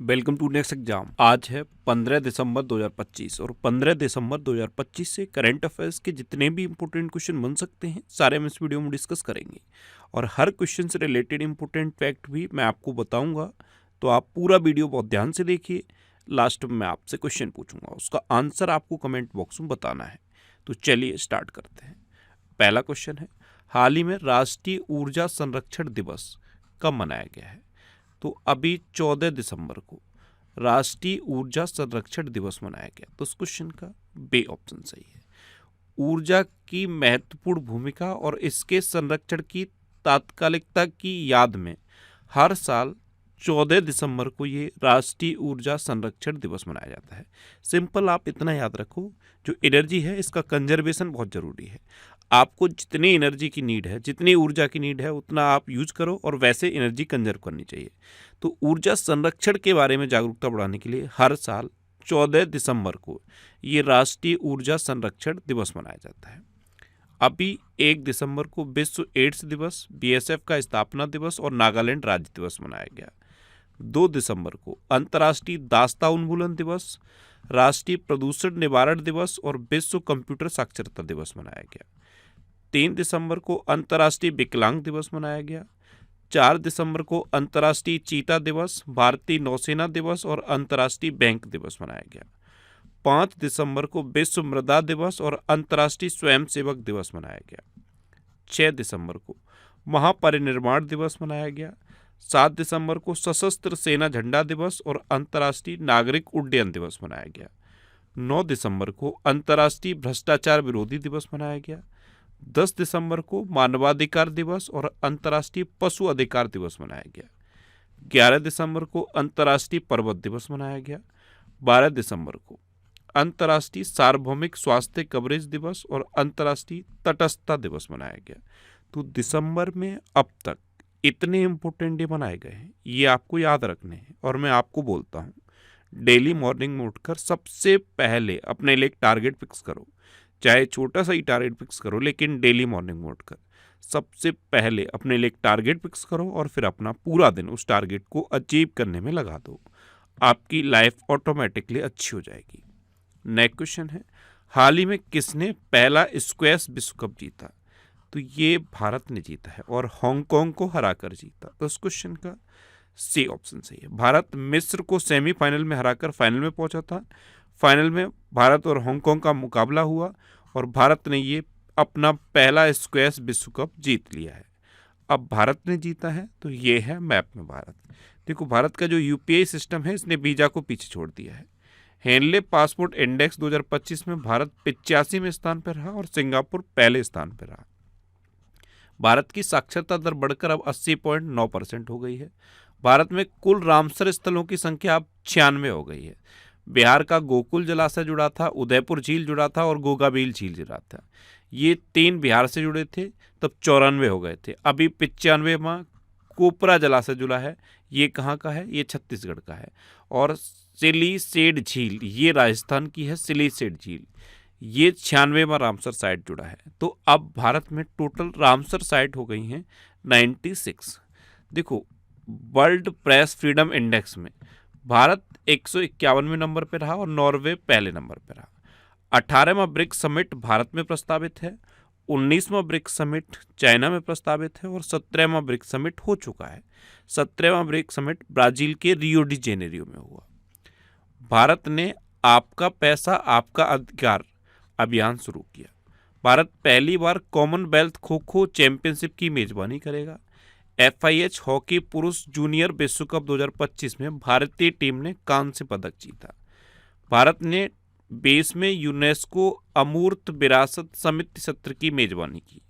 Welcome to next exam. आज है 15 दिसंबर 2025 और 15 दिसंबर 2025 से करंट अफेयर्स के जितने भी इंपॉर्टेंट क्वेश्चन बन सकते हैं सारे हम इस वीडियो में डिस्कस करेंगे और हर क्वेश्चन से रिलेटेड इंपॉर्टेंट फैक्ट भी मैं आपको बताऊंगा। तो आप पूरा वीडियो बहुत ध्यान से देखिए। लास्ट में मैं आपसे क्वेश्चन पूछूंगा, उसका आंसर आपको कमेंट बॉक्स में बताना है। तो चलिए स्टार्ट करते हैं। पहला क्वेश्चन है, हाल ही में राष्ट्रीय ऊर्जा संरक्षण दिवस कब मनाया गया है? तो अभी 14 दिसंबर को राष्ट्रीय ऊर्जा संरक्षण दिवस मनाया गया। तो इस क्वेश्चन का बे ऑप्शन सही है। ऊर्जा की महत्वपूर्ण भूमिका और इसके संरक्षण की तात्कालिकता की याद में हर साल 14 दिसंबर को ये राष्ट्रीय ऊर्जा संरक्षण दिवस मनाया जाता है। सिंपल, आप इतना याद रखो, जो एनर्जी है इसका कंजर्वेशन बहुत ज़रूरी है। आपको जितनी एनर्जी की नीड है, जितनी ऊर्जा की नीड है, उतना आप यूज करो और वैसे एनर्जी कंजर्व करनी चाहिए। तो ऊर्जा संरक्षण के बारे में जागरूकता बढ़ाने के लिए हर साल 14 दिसंबर को ये राष्ट्रीय ऊर्जा संरक्षण दिवस मनाया जाता है। अभी 1 दिसंबर को विश्व एड्स दिवस, बीएसएफ का स्थापना दिवस और नागालैंड राज्य दिवस मनाया गया। 2 दिसंबर को अंतर्राष्ट्रीय दास्तां उन्मूलन दिवस, राष्ट्रीय प्रदूषण निवारण दिवस और विश्व कंप्यूटर साक्षरता दिवस मनाया गया। 3 दिसंबर को अंतर्राष्ट्रीय विकलांग दिवस मनाया गया। 4 दिसंबर को अंतर्राष्ट्रीय चीता दिवस, भारतीय नौसेना दिवस और अंतर्राष्ट्रीय बैंक दिवस मनाया गया। 5 दिसंबर को विश्व मृदा दिवस और अंतर्राष्ट्रीय स्वयंसेवक दिवस मनाया गया। 6 दिसंबर को महापरिनिर्वाण दिवस मनाया गया। 7 दिसंबर को सशस्त्र सेना झंडा दिवस और अंतर्राष्ट्रीय नागरिक उड्डयन दिवस मनाया गया। 9 दिसंबर को अंतर्राष्ट्रीय भ्रष्टाचार विरोधी दिवस मनाया गया। 10 दिसंबर को मानवाधिकार दिवस और अंतर्राष्ट्रीय पशु अधिकार दिवस मनाया गया। 11 दिसंबर को अंतर्राष्ट्रीय पर्वत दिवस मनाया गया। 12 दिसंबर को अंतर्राष्ट्रीय सार्वभौमिक स्वास्थ्य कवरेज दिवस और अंतर्राष्ट्रीय तटस्थता दिवस मनाया गया। तो दिसंबर में अब तक इतने इंपॉर्टेंट डे मनाए गए हैं, ये आपको याद रखने हैं। और मैं आपको बोलता हूँ, डेली मॉर्निंग में उठकर सबसे पहले अपने लिए एक टारगेट फिक्स करो। चाहे छोटा सा ही टारगेट फिक्स करो, लेकिन डेली मॉर्निंग में उठकर सबसे पहले अपने लिए एक टारगेट फिक्स करो और फिर अपना पूरा दिन उस टारगेट को अचीव करने में लगा दो। आपकी लाइफ ऑटोमेटिकली अच्छी हो जाएगी। नेक्स्ट क्वेश्चन है, हाल ही में किसने पहला स्क्वैश विश्व कप जीता? तो ये भारत ने जीता है और हांगकांग को हराकर जीता। तो इस क्वेश्चन का सी ऑप्शन सही है। भारत मिस्र को सेमीफाइनल में हराकर फाइनल में पहुंचा था। फाइनल में भारत और हांगकांग का मुकाबला हुआ और भारत ने ये अपना पहला स्क्वैश विश्व कप जीत लिया है। अब भारत ने जीता है तो ये है मैप में भारत। देखो, भारत का जो यूपीआई सिस्टम है इसने वीजा को पीछे छोड़ दिया है। हेनले पासपोर्ट इंडेक्स 2025 में भारत 85वें स्थान पर रहा और सिंगापुर पहले स्थान पर रहा। भारत की साक्षरता दर बढ़कर अब 80.9% हो गई है। भारत में कुल रामसर स्थलों की संख्या अब 96 हो गई है। बिहार का गोकुल जलाशय जुड़ा था, उदयपुर झील जुड़ा था और गोगाबील झील जुड़ा था। ये 3 बिहार से जुड़े थे, तब 94 हो गए थे। अभी 95वां कोपरा जलाशय जुड़ा है। ये कहाँ का है? ये छत्तीसगढ़ का है। और सिलीसेड झील, ये राजस्थान की है। सिलीसेड झील, ये 96वां रामसर साइट जुड़ा है। तो अब भारत में टोटल रामसर साइट हो गई हैं 96। देखो, वर्ल्ड प्रेस फ्रीडम इंडेक्स में भारत 151वें नंबर पर रहा और नॉर्वे पहले नंबर पर रहा। 18वां ब्रिक्स समिट भारत में प्रस्तावित है। 19वां ब्रिक्स समिट चाइना में प्रस्तावित है और 17वां ब्रिक्स समिट हो चुका है। 17वां ब्रिक्स समिट ब्राजील के रियो डी जेनेरियो में हुआ। भारत ने आपका पैसा आपका अधिकार अभियान शुरू किया। भारत पहली बार कॉमनवेल्थ खो खो चैंपियनशिप की मेजबानी करेगा। FIH हॉकी पुरुष जूनियर विश्व कप 2025 में भारतीय टीम ने कांस्य पदक जीता। भारत ने 20वें यूनेस्को अमूर्त विरासत समिति सत्र की मेजबानी की।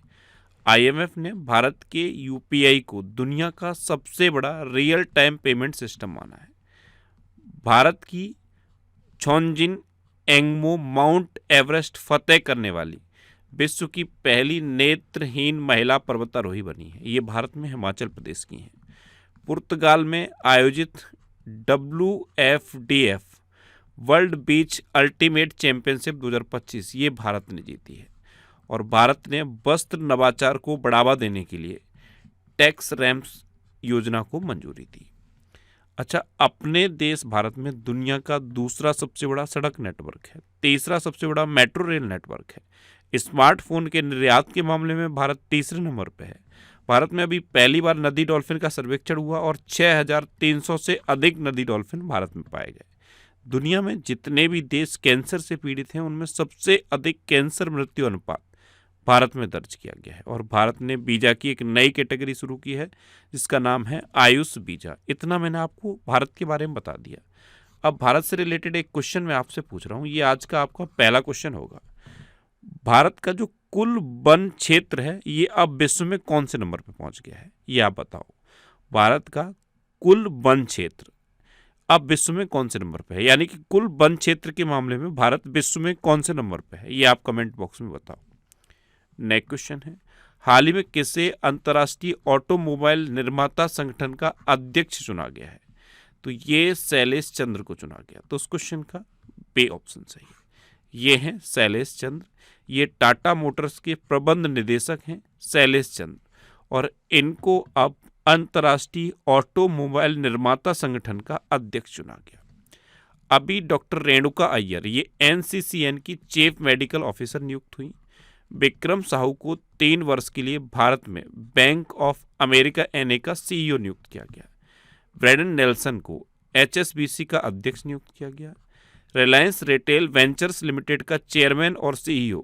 IMF ने भारत के UPI को दुनिया का सबसे बड़ा रियल टाइम पेमेंट सिस्टम माना है। भारत की छोंजिन एंगमो माउंट एवरेस्ट फतेह करने वाली विश्व की पहली नेत्रहीन महिला पर्वतारोही बनी है। ये भारत में हिमाचल प्रदेश की हैं। पुर्तगाल में आयोजित WFDF वर्ल्ड बीच अल्टीमेट चैंपियनशिप 2025 ये भारत ने जीती है। और भारत ने वस्त्र नवाचार को बढ़ावा देने के लिए टैक्स रैम्स योजना को मंजूरी दी। अच्छा, अपने देश भारत में दुनिया का दूसरा सबसे बड़ा सड़क नेटवर्क है, तीसरा सबसे बड़ा मेट्रो रेल नेटवर्क है, स्मार्टफोन के निर्यात के मामले में भारत तीसरे नंबर पे है। भारत में अभी पहली बार नदी डॉल्फिन का सर्वेक्षण हुआ और 6,300 से अधिक नदी डॉल्फिन भारत में पाए गए। दुनिया में जितने भी देश कैंसर से पीड़ित हैं उनमें सबसे अधिक कैंसर मृत्यु अनुपात भारत में दर्ज किया गया है। और भारत ने वीजा की एक नई कैटेगरी शुरू की है जिसका नाम है आयुष वीजा। इतना मैंने आपको भारत के बारे में बता दिया। अब भारत से रिलेटेड एक क्वेश्चन मैं आपसे पूछ रहा हूँ, ये आज का आपका पहला क्वेश्चन होगा। भारत का जो कुल वन क्षेत्र है ये अब विश्व में कौन से नंबर पे पहुंच गया है, ये आप बताओ। भारत का कुल वन क्षेत्र अब विश्व में कौन से नंबर पे है, यानी कि कुल वन क्षेत्र के मामले में भारत विश्व में कौन से नंबर पे है, ये आप कमेंट बॉक्स में बताओ। नेक्स्ट क्वेश्चन है, हाल ही में किसे अंतर्राष्ट्रीय ऑटोमोबाइल निर्माता संगठन का अध्यक्ष चुना गया है? तो ये शैलेश चंद्र को चुना गया। तो उस क्वेश्चन का बी ऑप्शन सही है। ये हैं शैलेश चंद्र, ये टाटा मोटर्स के प्रबंध निदेशक हैं शैलेश चंद्र, और इनको अब अंतर्राष्ट्रीय ऑटोमोबाइल निर्माता संगठन का अध्यक्ष चुना गया। अभी डॉक्टर रेणुका अय्यर ये एनसीसीएन की चीफ मेडिकल ऑफिसर नियुक्त हुई। विक्रम साहू को 3 वर्ष के लिए भारत में बैंक ऑफ अमेरिका एनए का सीईओ नियुक्त किया गया। ब्रैडन नेल्सन को एचएसबीसी का अध्यक्ष नियुक्त किया गया। रिलायंस रिटेल वेंचर्स लिमिटेड का चेयरमैन और सीईओ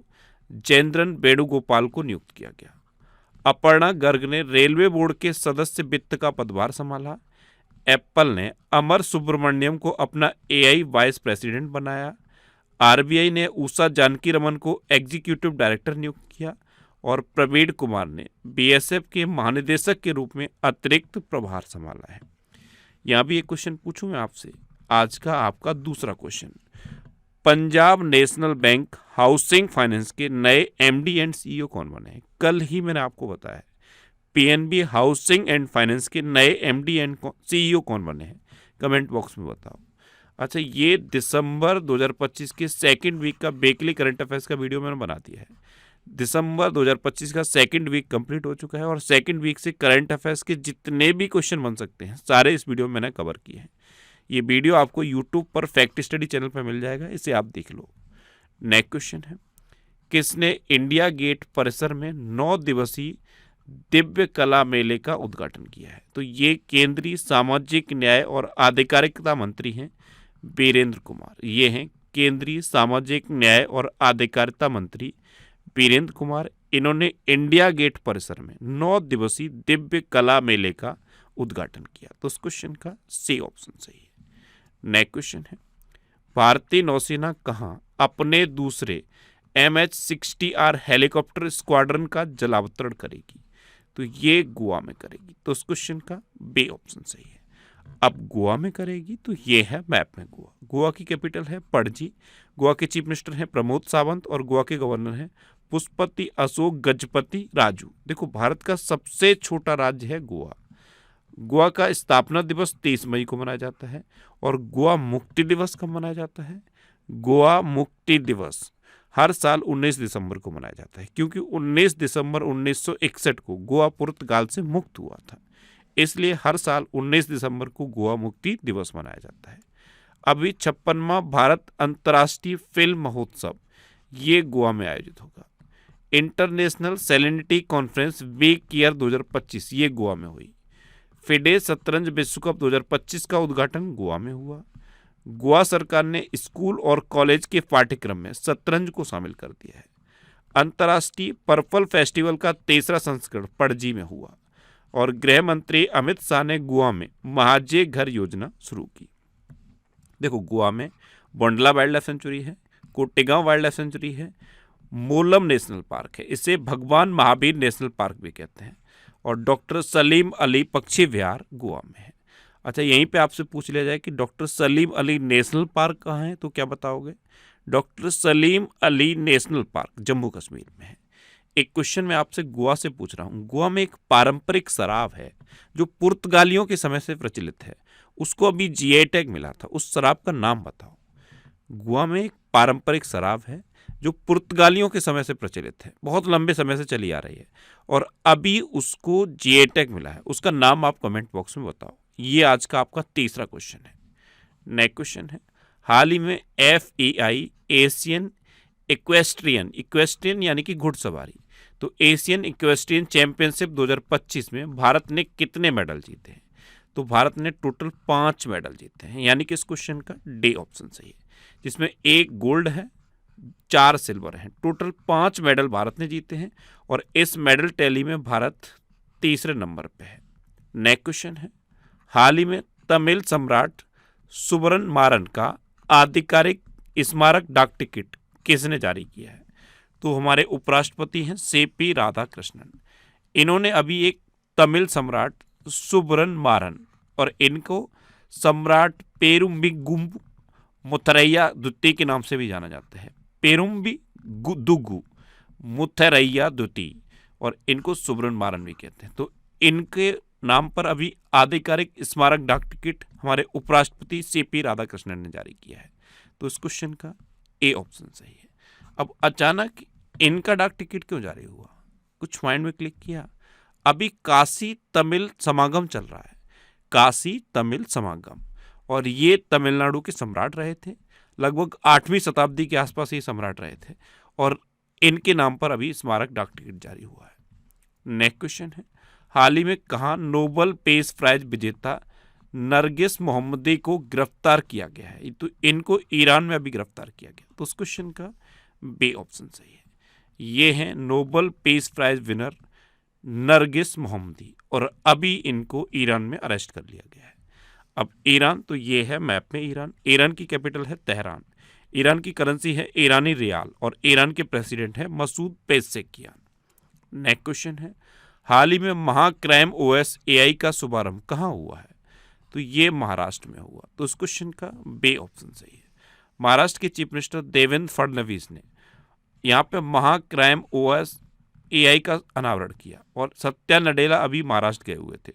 जयेंद्रन वेणुगोपाल को नियुक्त किया गया। अपर्णा गर्ग ने रेलवे बोर्ड के सदस्य वित्त का पदभार संभाला। एप्पल ने अमर सुब्रमण्यम को अपना एआई वाइस प्रेसिडेंट बनाया। आरबीआई ने उषा जानकी रमन को एग्जीक्यूटिव डायरेक्टर नियुक्त किया और प्रवीण कुमार ने बीएसएफ के महानिदेशक के रूप में अतिरिक्त प्रभार संभाला है। यहाँ भी एक क्वेश्चन पूछूं मैं आपसे, आज का आपका दूसरा question. Punjab national bank housing finance के नए एमडी एंड सीईओ कौन बने हैं? कल ही मैंने आपको बताया है पीएनबी हाउसिंग एंड फाइनेंस के नए एमडी एंड सीईओ कौन बने हैं, कमेंट बॉक्स में बताओ। अच्छा, ये दिसंबर 2025 के सेकंड वीक का वीकली करंट अफेयर्स का वीडियो मैंने बना दिया है। दिसंबर 2025 का सेकंड वीक कंप्लीट हो चुका है और सेकंड वीक से करंट अफेयर्स के जितने भी क्वेश्चन बन सकते हैं सारे इस वीडियो में मैंने कवर किए हैं। ये वीडियो आपको यूट्यूब पर फैक्ट स्टडी चैनल पर मिल जाएगा, इसे आप देख लो। नेक्स्ट क्वेश्चन है, किसने इंडिया गेट परिसर में 9 दिवसीय दिव्य कला मेले का उद्घाटन किया है? तो ये केंद्रीय सामाजिक न्याय और आधिकारिकता मंत्री हैं वीरेंद्र कुमार। ये हैं केंद्रीय सामाजिक न्याय और आधिकारिता मंत्री वीरेंद्र कुमार। इन्होंने इंडिया गेट परिसर में 9 दिवसीय दिव्य कला मेले का उद्घाटन किया। तो उस क्वेश्चन का सी ऑप्शन सही है। नेक्स्ट क्वेश्चन है, भारतीय नौसेना कहाँ अपने दूसरे MH-60R हेलीकॉप्टर स्क्वाड्रन का जलावतरण करेगी? तो ये गोवा में करेगी। तो उस क्वेश्चन का बी ऑप्शन सही है। अब गोवा में करेगी तो ये है मैप में गोवा। गोवा की कैपिटल है पणजी। गोवा के चीफ मिनिस्टर हैं प्रमोद सावंत और गोवा के गवर्नर हैं पुष्पति अशोक गजपति राजू। देखो, भारत का सबसे छोटा राज्य है गोवा। गोवा का स्थापना दिवस 30 मई को मनाया जाता है। और गोवा मुक्ति दिवस कब मनाया जाता है? गोवा मुक्ति दिवस हर साल 19 दिसंबर को मनाया जाता है, क्योंकि 19 दिसंबर 1961 को गोवा पुर्तगाल से मुक्त हुआ था। इसलिए हर साल 19 दिसंबर को गोवा मुक्ति दिवस मनाया जाता है। अभी 56वां भारत अंतर्राष्ट्रीय फिल्म महोत्सव ये गोवा में आयोजित होगा। International salinity conference week year 2025 ये गोवा में हुई। फिडे शतरंज विश्व कप 2025 का उद्घाटन गोवा में हुआ। गोवा सरकार ने स्कूल और कॉलेज के पाठ्यक्रम में शतरंज को शामिल कर दिया है। अंतर्राष्ट्रीय पर्पल फेस्टिवल का 3रा संस्करण पणजी में हुआ। और गृह मंत्री अमित शाह ने गोवा में महाजय घर योजना शुरू की। देखो, गोवा में बोंडला वाइल्ड लाइफ सेंचुरी है, कोटेगांव वाइल्ड लाइफ सेंचुरी है, मोलम नेशनल पार्क है, इसे भगवान महावीर नेशनल पार्क भी कहते हैं, और डॉक्टर सलीम अली पक्षी विहार गोवा में है। अच्छा, यहीं पे आपसे पूछ लिया जाए कि doctor Salim Ali national park कहाँ है, तो क्या बताओगे? Doctor Salim Ali national park Jammu Kashmir में है। एक क्वेश्चन मैं आपसे गोवा से पूछ रहा हूँ। गोवा में एक पारंपरिक शराब है जो पुर्तगालियों के समय से प्रचलित है, उसको अभी जीआई टैग मिला था, उस शराब का नाम बताओ। गोवा में एक पारंपरिक शराब है जो पुर्तगालियों के समय से प्रचलित है, बहुत लंबे समय से चली आ रही है और अभी उसको जीआई टैग मिला है, उसका नाम आप कमेंट बॉक्स में बताओ। ये आज का आपका तीसरा क्वेश्चन है। नेक्स्ट क्वेश्चन है, हाल ही में FEI एशियन इक्वेस्ट्रियन यानी कि घुड़सवारी, तो एशियन इक्वेस्ट्रियन चैंपियनशिप 2025 में भारत ने कितने मेडल जीते हैं? तो भारत ने टोटल 5 मेडल जीते हैं, यानी कि इस क्वेश्चन का डी ऑप्शन सही है, जिसमें 1 गोल्ड है, 4 सिल्वर हैं। टोटल 5 मेडल भारत ने जीते हैं और इस मेडल टैली में भारत तीसरे नंबर पे है। नेक्स्ट क्वेश्चन है, हाल ही में तमिल सम्राट सुबरन मारन का आधिकारिक स्मारक डाक टिकट किसने जारी किया है? तो हमारे उपराष्ट्रपति हैं CP राधाकृष्णन। इन्होंने अभी एक तमिल सम्राट सुबरन मारन और इनको सम्राट पेरुम्बिगुम मुथरैया द्वितीय के नाम से भी जाना जाता है, पेरुम्बिदुगु मुथरैया द्वितीय, और इनको सुबरन मारन भी कहते हैं। तो इनके नाम पर अभी आधिकारिक स्मारक डाक टिकट हमारे उपराष्ट्रपति CP राधाकृष्णन ने जारी किया है। तो इस क्वेश्चन का ए ऑप्शन सही है। अब अचानक इनका डाक टिकट क्यों जारी हुआ? कुछ माइंड में क्लिक किया? अभी काशी तमिल समागम चल रहा है, काशी तमिल समागम, और ये तमिलनाडु के सम्राट रहे थे, लगभग 8वीं शताब्दी के आसपास ये सम्राट रहे थे, और इनके नाम पर अभी स्मारक डाक टिकट जारी हुआ है। नेक्स्ट क्वेश्चन है, हाल ही में कहाँ नोबेल पीस प्राइज विजेता नरगिस मोहम्मदी को गिरफ्तार किया गया है? तो इनको ईरान में अभी गिरफ्तार किया गया। तो उस क्वेश्चन का बी ऑप्शन सही है। ये हैं Nobel peace prize winner Narges Mohammadi, और अभी इनको ईरान में अरेस्ट कर लिया गया है। अब ईरान, तो ये है मैप में ईरान की कैपिटल है तेहरान, ईरान की करेंसी है ईरानी रियाल, और ईरान के प्रेसिडेंट है मसूद पेज़ेश्कियान। नेक्स्ट क्वेश्चन है, हाल ही में महाक्राइम OS AI का शुभारंभ कहाँ हुआ है? तो ये महाराष्ट्र में हुआ। तो उस क्वेश्चन का बी ऑप्शन सही है। महाराष्ट्र के चीफ मिनिस्टर देवेंद्र फडणवीस ने यहाँ पे महाक्राइम OS AI का अनावरण किया, और सत्या नडेला अभी महाराष्ट्र गए हुए थे।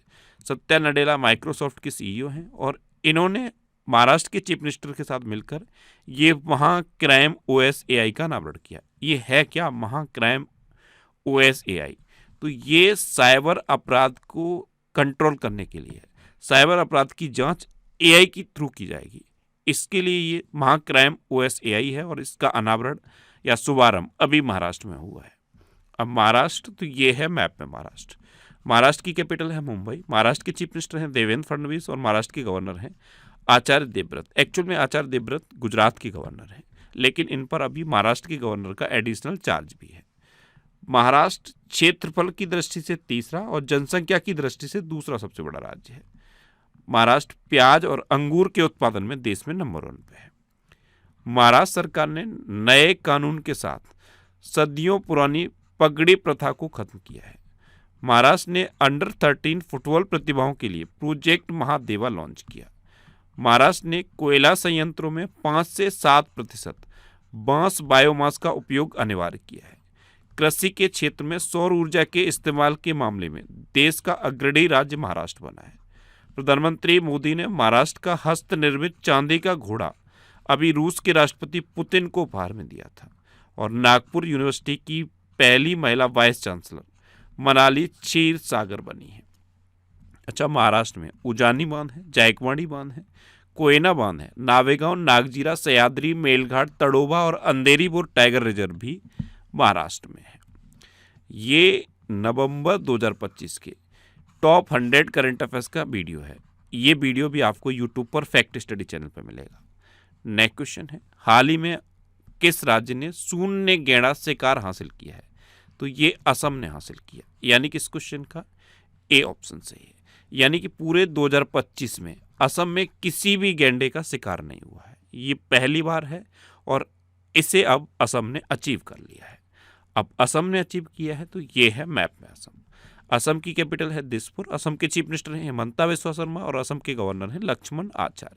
सत्या नडेला माइक्रोसॉफ्ट के CEO हैं, और इन्होंने महाराष्ट्र के चीफ मिनिस्टर के साथ मिलकर ये महाक्राइम OS AI का अनावरण किया। ये है क्या महाक्राइम OS AI? तो ये साइबर अपराध को कंट्रोल करने के लिए, साइबर अपराध की जांच AI के थ्रू की जाएगी, इसके लिए ये महाक्राइम OS AI है, और इसका अनावरण या शुभारंभ अभी महाराष्ट्र में हुआ है। अब महाराष्ट्र, तो ये है मैप में महाराष्ट्र की कैपिटल है मुंबई, महाराष्ट्र के चीफ मिनिस्टर हैं देवेंद्र फडणवीस, और महाराष्ट्र के गवर्नर हैं आचार्य देवव्रत। एक्चुअल में आचार्य देवव्रत गुजरात के गवर्नर हैं, लेकिन इन पर अभी महाराष्ट्र के गवर्नर का एडिशनल चार्ज भी है। महाराष्ट्र क्षेत्रफल की दृष्टि से तीसरा और जनसंख्या की दृष्टि से दूसरा सबसे बड़ा राज्य है। महाराष्ट्र प्याज और अंगूर के उत्पादन में देश में नंबर 1 पे है। महाराष्ट्र सरकार ने नए कानून के साथ सदियों पुरानी पगड़ी प्रथा को खत्म किया है। महाराष्ट्र ने अंडर 13 फुटबॉल प्रतिभाओं के लिए प्रोजेक्ट महादेवा लॉन्च किया। महाराष्ट्र ने कोयला संयंत्रों में 5 से 7% बांस बायोमास का उपयोग अनिवार्य किया है। कृषि के क्षेत्र में सौर ऊर्जा के इस्तेमाल के मामले में देश का अग्रणी राज्य महाराष्ट्र बना है। प्रधानमंत्री मोदी ने महाराष्ट्र का हस्तनिर्मित चांदी का घोड़ा अभी रूस के राष्ट्रपति पुतिन को उपहार में दिया था, और नागपुर यूनिवर्सिटी की पहली महिला वाइस चांसलर मनाली क्षीरसागर बनी है। अच्छा, महाराष्ट्र में उजानी बांध है, जायकवाड़ी बांध है, कोयना बांध है, नावेगांव, नागजीरा, सह्याद्री, मेलघाट, तड़ोबा और अंधेरी बोर टाइगर रिजर्व भी महाराष्ट्र में है। ये नवंबर 2025 के टॉप 100 करंट अफेयर्स का वीडियो है। ये वीडियो भी आपको यूट्यूब पर फैक्ट स्टडी चैनल पर मिलेगा। नेक्स्ट क्वेश्चन है, हाल ही में किस राज्य ने शून्य गैंडा शिकार हासिल किया है? तो ये असम ने हासिल किया, यानी कि इस क्वेश्चन का ए ऑप्शन सही है। यानी कि पूरे 2025 में असम में किसी भी गैंडे का शिकार नहीं हुआ है। ये पहली बार है, और इसे अब असम ने अचीव कर लिया है। अब असम ने अचीव किया है, तो ये है मैप में असम। असम की कैपिटल है दिसपुर, असम के चीफ मिनिस्टर हैं हेमंता बिस्वा शर्मा, और असम के गवर्नर हैं लक्ष्मण आचार्य।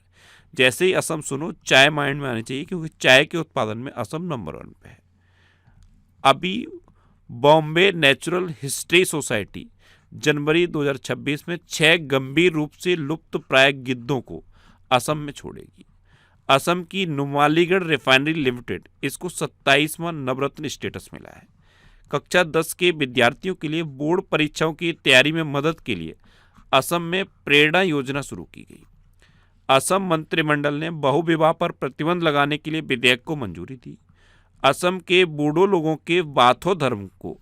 जैसे ही असम सुनो, चाय माइंड में आनी चाहिए, क्योंकि चाय के उत्पादन में असम नंबर 1 पे है। अभी बॉम्बे नेचुरल हिस्ट्री सोसाइटी जनवरी 2026 में 6 गंभीर रूप से लुप्त प्राय गिद्धों को असम में छोड़ेगी। असम की नुमालीगढ़ रिफाइनरी लिमिटेड, इसको 27वां नवरत्न स्टेटस मिला है। कक्षा 10 के विद्यार्थियों के लिए बोर्ड परीक्षाओं की तैयारी में मदद के लिए असम में प्रेरणा योजना शुरू की गई। असम मंत्रिमंडल ने बहुविवाह पर प्रतिबंध लगाने के लिए विधेयक को मंजूरी दी। असम के बूडो लोगों के बाथो धर्म को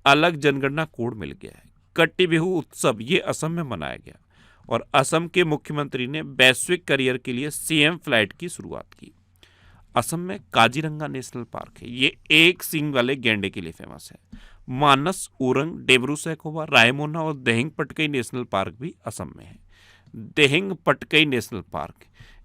अलग जनगणना कोड मिल गया है। कट्टी बिहू उत्सव ये असम में मनाया गया और असम के मुख्यमंत्री ने वैश्विक करियर के लिए सीएम फ्लाइट की शुरुआत की। असम में काजीरंगा नेशनल पार्क है, ये एक सींग वाले गैंडे के लिए फेमस है। मानस, उरंग, डेब्रू सैखोवा, रायमोना और देहिंग पटकई नेशनल पार्क भी असम में है। देहिंग पटकई नेशनल पार्क,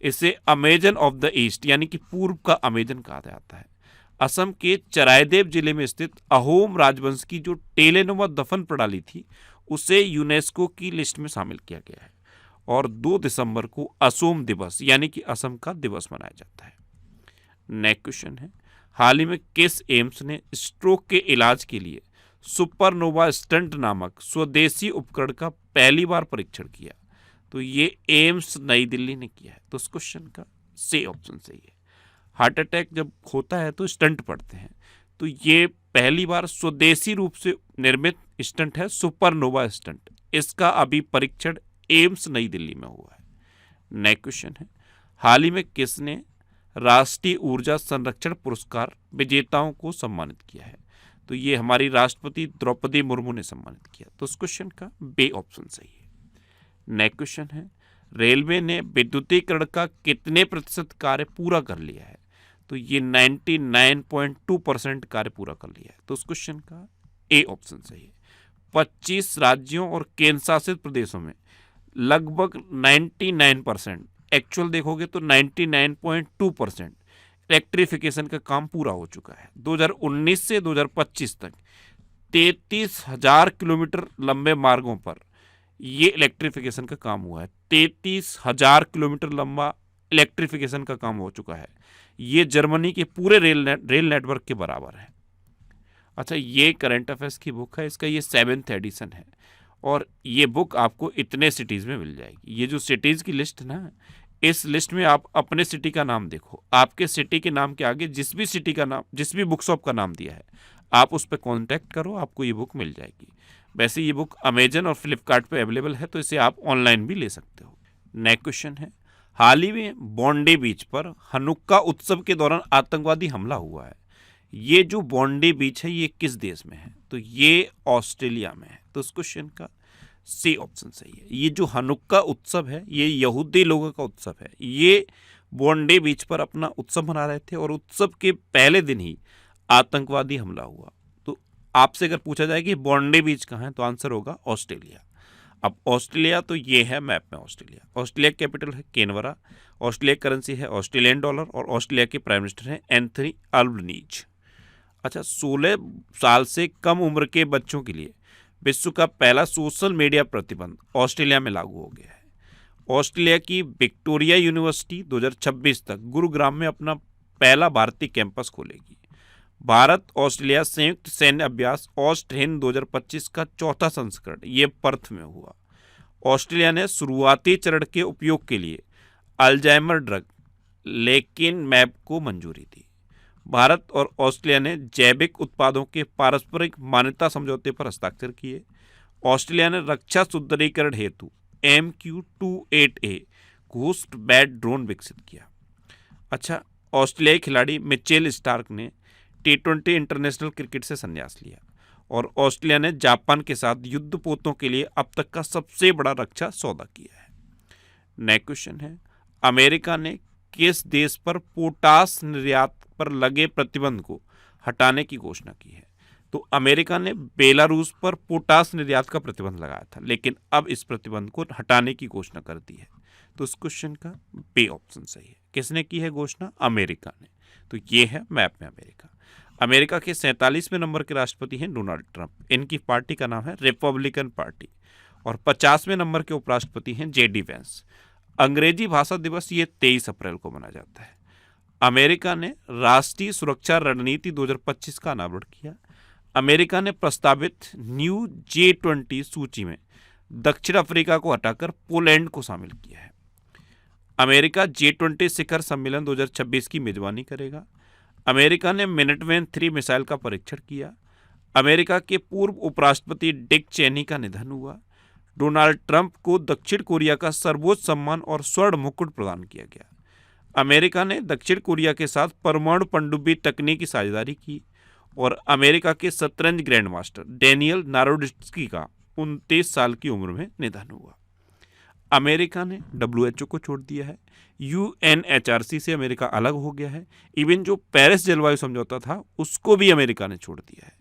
इसे अमेजन ऑफ द ईस्ट यानी कि पूर्व का अमेजन कहा जाता है। असम के चरायदेव जिले में स्थित अहोम राजवंश की जो टेलेनुमा दफन प्रणाली थी उसे यूनेस्को की लिस्ट में शामिल किया गया है और 2 दिसंबर को असोम दिवस यानी कि असम का दिवस मनाया जाता है। नेक्स्ट क्वेश्चन है, हाल ही में किस एम्स ने स्ट्रोक के इलाज के लिए सुपरनोवा स्टंट नामक स्वदेशी उपकरण का पहली बार परीक्षण किया? तो ये एम्स नई दिल्ली ने किया है। तो इस क्वेश्चन का सी ऑप्शन सही है। हार्ट अटैक जब होता है तो स्टंट पड़ते हैं, तो ये पहली बार स्वदेशी रूप से निर्मित स्टंट है सुपरनोवा स्टंट। इसका अभी परीक्षण एम्स नई दिल्ली में हुआ है। नेक्स्ट क्वेश्चन है, हाल ही में किसने राष्ट्रीय ऊर्जा संरक्षण पुरस्कार विजेताओं को सम्मानित किया है? तो ये हमारी राष्ट्रपति द्रौपदी मुर्मू ने सम्मानित किया। तो इस क्वेश्चन का बी ऑप्शन सही है। नेक्स्ट क्वेश्चन है, रेलवे ने विद्युतीकरण का कितने प्रतिशत कार्य पूरा कर लिया है? तो ये 99.2% कार्य पूरा कर लिया है। तो इस क्वेश्चन का ए ऑप्शन सही है। 25 राज्यों और केंद्र शासित प्रदेशों में लगभग 99%, एक्चुअल देखोगे तो 99.2% इलेक्ट्रिफिकेशन का काम पूरा हो चुका है। 2019 से 2025 तक 33,000 किलोमीटर लंबे मार्गों पर ये इलेक्ट्रिफिकेशन का काम हुआ है। 33,000 किलोमीटर लंबा इलेक्ट्रिफिकेशन का काम हो चुका है। ये जर्मनी के पूरे रेल नेटवर्क के बराबर है। अच्छा, ये करंट अफेयर्स की बुक है, इसका ये 7th एडिशन है और ये बुक आपको इतने सिटीज़ में मिल जाएगी। ये जो सिटीज़ की लिस्ट है ना, इस लिस्ट में आप अपने सिटी का नाम देखो, आपके सिटी के नाम के आगे जिस भी सिटी का नाम, जिस भी बुक शॉप का नाम दिया है, आप उस पर कॉन्टैक्ट करो, आपको ये बुक मिल जाएगी। वैसे ये बुक अमेजन और फ्लिपकार्ट पे अवेलेबल है, तो इसे आप ऑनलाइन भी ले सकते हो। नेक्स्ट क्वेश्चन है, हाल ही में बॉन्डे बीच पर हनुक्का उत्सव के दौरान आतंकवादी हमला हुआ है। ये जो बॉन्डे बीच है ये किस देश में है? तो ये ऑस्ट्रेलिया में है। तो इस क्वेश्चन का सी ऑप्शन सही है। ये जो हनुक्का उत्सव है ये यहूदी लोगों का उत्सव है। ये बॉन्डे बीच पर अपना उत्सव मना रहे थे और उत्सव के पहले दिन ही आतंकवादी हमला हुआ। तो आपसे अगर पूछा जाए कि बॉन्डे बीच कहाँ है, तो आंसर होगा ऑस्ट्रेलिया। अब ऑस्ट्रेलिया तो ये है मैप में ऑस्ट्रेलिया। ऑस्ट्रेलिया कैपिटल है कैनबरा, ऑस्ट्रेलिया करेंसी है ऑस्ट्रेलियन डॉलर और ऑस्ट्रेलिया के प्राइम मिनिस्टर हैं एंथनी अल्बनीज। अच्छा, 16 साल से कम उम्र के बच्चों के लिए विश्व का पहला सोशल मीडिया प्रतिबंध ऑस्ट्रेलिया में लागू हो गया है। ऑस्ट्रेलिया की विक्टोरिया यूनिवर्सिटी 2026 तक गुरुग्राम में अपना पहला भारतीय कैंपस खोलेगी। भारत ऑस्ट्रेलिया संयुक्त सैन्य अभ्यास ऑस्ट हिंद 2025 का चौथा संस्करण ये पर्थ में हुआ। ऑस्ट्रेलिया ने शुरुआती चरण के उपयोग के लिए अल्जाइमर ड्रग लेकिन मैप को मंजूरी दी। भारत और ऑस्ट्रेलिया ने जैविक उत्पादों के पारस्परिक मान्यता समझौते पर हस्ताक्षर किए। ऑस्ट्रेलिया ने रक्षा सुदृढ़ीकरण हेतु MQ-28A घोस्ट बैट ड्रोन विकसित किया। अच्छा, ऑस्ट्रेलियाई खिलाड़ी मिचेल स्टार्क ने T20 इंटरनेशनल क्रिकेट से संन्यास लिया और ऑस्ट्रेलिया ने जापान के साथ युद्धपोतों के लिए अब तक का सबसे बड़ा रक्षा सौदा किया है। नेक्स्ट क्वेश्चन है, अमेरिका ने किस देश पर पोटास निर्यात पर लगे प्रतिबंध को हटाने की घोषणा की है? तो अमेरिका ने बेलारूस पर पोटास निर्यात का प्रतिबंध लगाया था, लेकिन अब इस प्रतिबंध को हटाने की घोषणा कर दी है। तो इस क्वेश्चन का बी ऑप्शन सही है। किसने की है घोषणा? अमेरिका ने। तो ये है मैप में अमेरिका। अमेरिका के 47वें नंबर के राष्ट्रपति हैं डोनाल्ड ट्रंप। इनकी पार्टी का नाम है रिपब्लिकन पार्टी और 50वें नंबर के उपराष्ट्रपति हैं JD वैंस। अंग्रेजी भाषा दिवस ये 23 अप्रैल को मनाया जाता है। अमेरिका ने राष्ट्रीय सुरक्षा रणनीति 2025 का अनावरण किया। अमेरिका ने प्रस्तावित न्यू G20 सूची में दक्षिण अफ्रीका को हटाकर पोलैंड को शामिल किया है। अमेरिका G20 शिखर सम्मेलन 2026 की मेजबानी करेगा। अमेरिका ने मिनटमैन 3 मिसाइल का परीक्षण किया। अमेरिका के पूर्व उपराष्ट्रपति डिक चेनी का निधन हुआ। डोनाल्ड ट्रंप को दक्षिण कोरिया का सर्वोच्च सम्मान और स्वर्ण मुकुट प्रदान किया गया। अमेरिका ने दक्षिण कोरिया के साथ परमाणु पनडुब्बी तकनीकी साझेदारी की। और अमेरिका के शतरंज ग्रैंड मास्टर डेनियल नारोडिस्की का 29 साल की उम्र में निधन हुआ। अमेरिका ने WHO को छोड़ दिया है। UNHRC से अमेरिका अलग हो गया है। इवन जो पेरिस जलवायु समझौता था उसको भी अमेरिका ने छोड़ दिया है।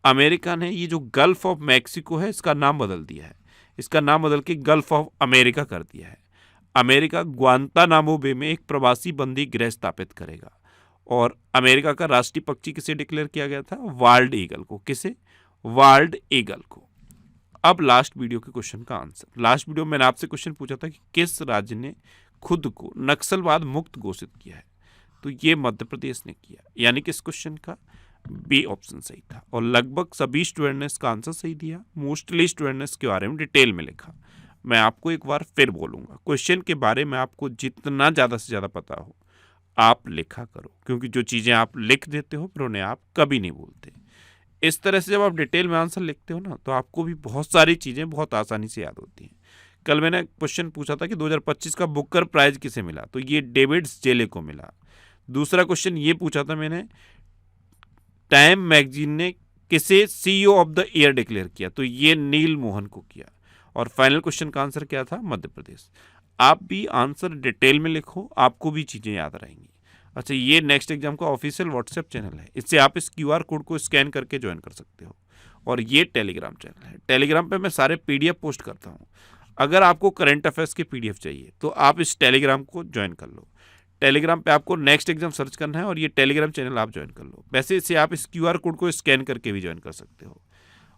अमेरिका ने ये जो गल्फ ऑफ मैक्सिको है इसका नाम बदल दिया है। इसका नाम बदल के गल्फ ऑफ अमेरिका कर दिया है। अमेरिका ग्वांतानामो बे में एक प्रवासी बंदी गृह स्थापित करेगा। और अमेरिका का राष्ट्रीय पक्षी किसे डिक्लेयर किया गया था? वाल्ड ईगल को। किसे? वाल्ड ईगल को। अब लास्ट वीडियो के क्वेश्चन का आंसर। लास्ट वीडियो में मैंने आपसे क्वेश्चन पूछा था कि किस राज्य ने खुद को नक्सलवाद मुक्त घोषित किया है, तो ये मध्य प्रदेश ने किया। यानी कि इस क्वेश्चन का बी ऑप्शन सही था। और लगभग सभी स्टूडेंट ने इसका आंसर सही दिया। मोस्टली स्टूडेंट ने इसके बारे में डिटेल में लिखा। मैं आपको एक बार फिर बोलूँगा, क्वेश्चन के बारे में आपको जितना ज़्यादा से ज़्यादा पता हो आप लिखा करो, क्योंकि जो चीज़ें आप लिख देते हो फिर उन्हें आप कभी नहीं भूलते। इस तरह से जब आप डिटेल में आंसर लिखते हो ना तो आपको भी बहुत सारी चीज़ें बहुत आसानी से याद होती हैं। कल मैंने क्वेश्चन पूछा था कि 2025 का बुकर प्राइज किसे मिला, तो ये डेविड जेले को मिला। दूसरा क्वेश्चन ये पूछा था मैंने, टाइम मैगजीन ने किसे CEO of the year declare किया, तो ये नील मोहन को किया। और फाइनल क्वेश्चन का आंसर क्या था? मध्य प्रदेश। आप भी आंसर डिटेल में लिखो, आपको भी चीज़ें याद रहेंगी। अच्छा, ये नेक्स्ट एग्जाम का ऑफिशियल व्हाट्सएप चैनल है। इससे आप इस QR कोड को स्कैन करके ज्वाइन कर सकते हो। और ये टेलीग्राम चैनल है। टेलीग्राम पे मैं सारे PDF पोस्ट करता हूँ। अगर आपको करंट अफेयर्स की PDF चाहिए तो आप इस टेलीग्राम को ज्वाइन कर लो। टेलीग्राम पे आपको नेक्स्ट एग्जाम सर्च करना है और ये टेलीग्राम चैनल आप ज्वाइन कर लो। वैसे इसे आप इस QR कोड को स्कैन करके भी ज्वाइन कर सकते हो।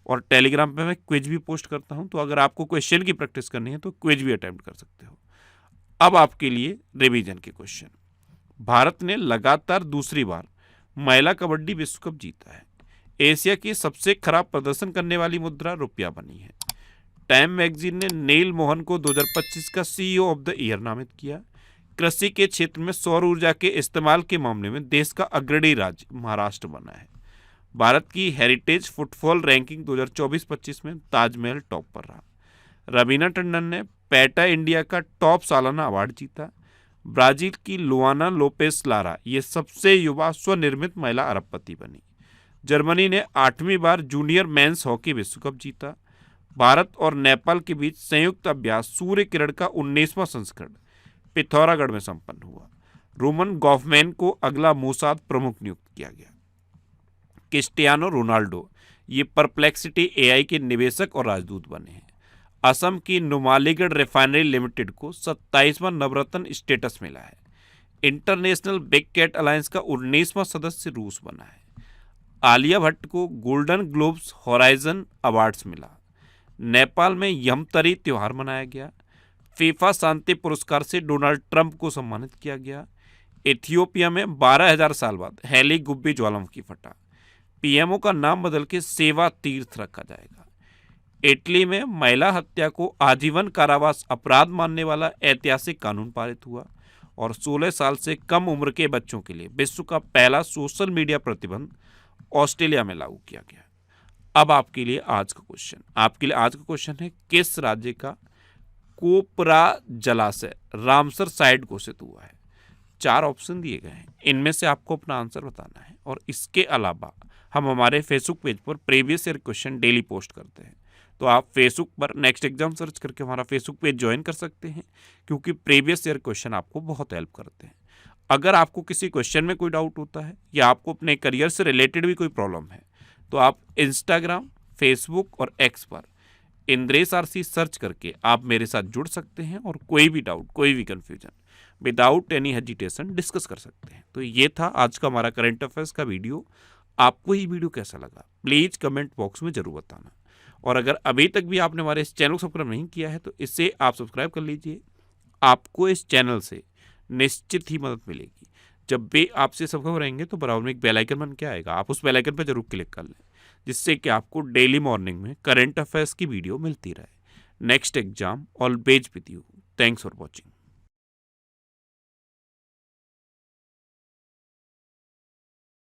और टेलीग्राम पे मैं क्विज भी पोस्ट करता हूँ, तो अगर आपको क्वेश्चन की प्रैक्टिस करनी है तो क्विज भी अटेम्प्ट कर सकते हो। अब आपके लिए रिवीजन के क्वेश्चन। भारत ने लगातार दूसरी बार महिला कबड्डी विश्व कप जीता है। एशिया की सबसे खराब प्रदर्शन करने वाली मुद्रा रुपया बनी है। टाइम मैगजीन ने नील मोहन को 2025 का CEO ऑफ द ईयर नामित किया। कृषि के क्षेत्र में सौर ऊर्जा के इस्तेमाल के मामले में देश का अग्रणी राज्य महाराष्ट्र बना है। भारत की हेरिटेज फुटबॉल रैंकिंग 2024-25 में ताजमहल टॉप पर रहा। रवीना टंडन ने पैटा इंडिया का टॉप सालाना अवार्ड जीता। ब्राजील की लुआना लोपेस लारा ये सबसे युवा स्वनिर्मित महिला अरबपति बनी। जर्मनी ने 8वीं बार जूनियर मेंस हॉकी विश्व कप जीता। भारत और नेपाल के बीच संयुक्त अभ्यास सूर्य किरण का 19वां संस्करण पिथौरागढ़ में संपन्न हुआ। रोमन गॉफमैन को अगला मोसाद प्रमुख नियुक्त किया गया। क्रिस्टियानो रोनाल्डो ये परप्लेक्सिटी AI के निवेशक और राजदूत बने हैं। असम की नुमालीगढ़ रिफाइनरी लिमिटेड को 27वां नवरत्न स्टेटस मिला है। इंटरनेशनल बिग कैट अलायंस का 19वां सदस्य रूस बना है। आलिया भट्ट को गोल्डन ग्लोब्स हॉराइजन अवार्ड्स मिला। नेपाल में यमतरी त्यौहार मनाया गया। फीफा शांति पुरस्कार से डोनाल्ड ट्रंप को सम्मानित किया गया। इथियोपिया में 12,000 साल बाद हेली गुब्बी ज्वालामुखी फटा। PMO का नाम बदल के सेवा तीर्थ रखा जाएगा। इटली में महिला हत्या को आजीवन कारावास अपराध मानने वाला ऐतिहासिक कानून पारित हुआ। और 16 साल से कम उम्र के बच्चों के लिए विश्व का पहला सोशल मीडिया प्रतिबंध ऑस्ट्रेलिया में लागू किया गया। अब आपके लिए आज का क्वेश्चन है, किस राज्य का कोपरा जलाशय रामसर साइट घोषित हुआ है? 4 ऑप्शन दिए गए हैं, इनमें से आपको अपना आंसर बताना है। और इसके अलावा हम हमारे फेसबुक पेज पर previous year question daily post करते हैं, तो आप फेसबुक पर नेक्स्ट एग्जाम सर्च करके हमारा फेसबुक पेज ज्वाइन कर सकते हैं, क्योंकि प्रीवियस ईयर क्वेश्चन आपको बहुत हेल्प करते हैं। अगर आपको किसी क्वेश्चन में कोई डाउट होता है या आपको अपने करियर से रिलेटेड भी कोई प्रॉब्लम है तो आप इंस्टाग्राम, फेसबुक और X पर इंद्रेश RC सर्च करके आप मेरे साथ जुड़ सकते हैं और कोई भी डाउट, कोई भी confusion without any hesitation discuss कर सकते हैं। तो ये था आज का हमारा करंट अफेयर्स का वीडियो। आपको ये वीडियो कैसा लगा प्लीज़ कमेंट बॉक्स में ज़रूर बताना। और अगर अभी तक भी आपने हमारे इस चैनल को सब्सक्राइब नहीं किया है तो इसे आप सब्सक्राइब कर लीजिए। आपको इस चैनल से निश्चित ही मदद मिलेगी। जब भी आपसे सब्सक्राइब रहेंगे तो बराबर में एक बेल आइकन बन के आएगा, आप उस बेल आइकन पर जरूर क्लिक कर लें, जिससे कि आपको डेली मॉर्निंग में करंट अफेयर्स की वीडियो मिलती रहे। Next exam always with you. Thanks for watching.